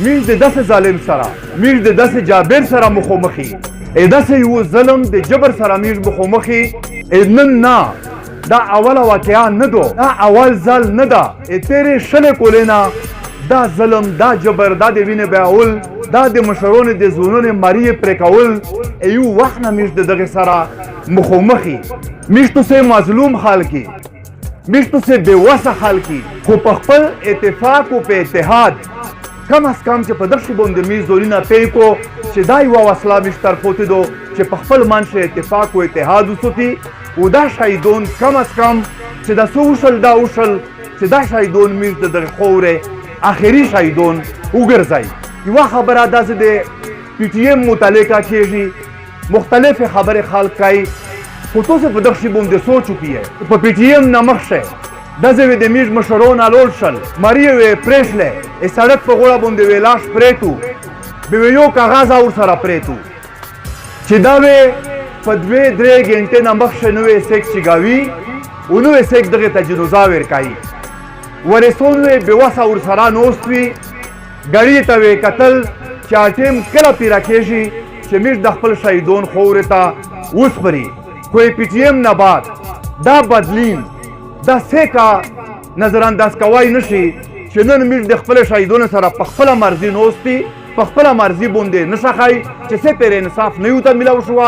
میږ د داسې ظالم سره میږ د داسې جابر سره مخامخي داسې یو ظلم د جبر سره میږ مخامخي نن نه دا اوله واقعه نه دو دا اول ځل نه ده تیرې شلې کولې نه دا ظلم دا جبر دا د وینې بیاول دا د مشرونو د زونونو مریې پرې کول یو وخت نه میږ د دغې سره مخامخي میږ تو سه مظلوم حال کی میږ تو سه بېوسه حال کی خو په خپل اتفاق او په اتحاد کم از کم چې په دغه باندې میز دولینه پی کو چې دا یو وسله میږ طرفوتی دو چې په خپل منځ اتفاق او اتحاد وسوتي او دا شهیدون کم از کم چې دا څه وشل دا وشل چې دا شهیدون میږ د دغې خاورې آخري شهیدون وګرځئ یوه خبره داسې د پی ټي ایم متعلقه کېږي مختلفې خبرې خلق کوي خو تاسو په دغه شي باندې سوچ وکړئ په پی ټي ایم نه مخکې داسې وې د میږ مشرونه لوړ شل مریې وې پرېښلې سړک په غوړه باندې وې لاش پرېتو بیا وې یو کاغذ ورسره پرېتو چې دا وې په 2-3 ګنټې نه مخکې نوې سیک چګاوي او نوې سیک دغې ته جنازه ورکوي ورسون وې بېوسه ورسره نوست وي ګړي ته وې کتل چې ټیم کله پیره کېږي چې میږ د خپل شهیدون خاورې ته وسپري خو پی ټي ایم نه بعد دا بدلین دا سیکا نظر انداز کوای نشي چې نن میږ د خپل شهیدونو سره په خپله مرضي نوستي په خپله مرضي باندې نشه ښایي چې څه پرې انصاف نه یو ته میلاو شوه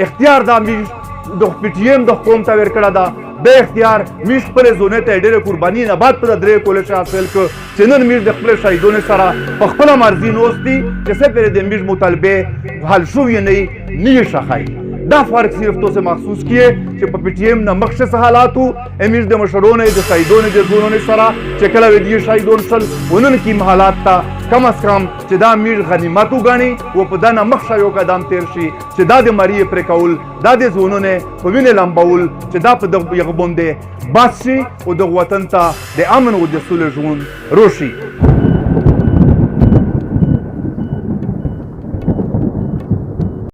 اختیار دا میږ د پی ټي ایم د قوم ته ورکړه ده بې اختیار میږ خپلې زونې ته یې ډېرې قرباني نه بعد په درې کولش حاصل کړ چې نن میږ د خپلې شهیدونو سره په خپله مرضي نوستي چې څه پرې د میږ مطالبې حل شوې نه یې ښه ښایي دا فرق صرف تو سے محسوس کیے چې په پی ټي ایم نه مخکې څه حالات وو میږ د مشرونو د شهیدونو د زونونو سره چې کله وې دې شهیدون شل ونن کې حالات ته کم از کم چې دا میږ غنیمت وګڼي او په دا نه مخکې یو قدم تیر شي چې دا د مریې پرې کول دا د زونونو په وینې لمبول چې دا په دغه باندې بس شي او د وطن ته د امن او د سولې ژوند روشي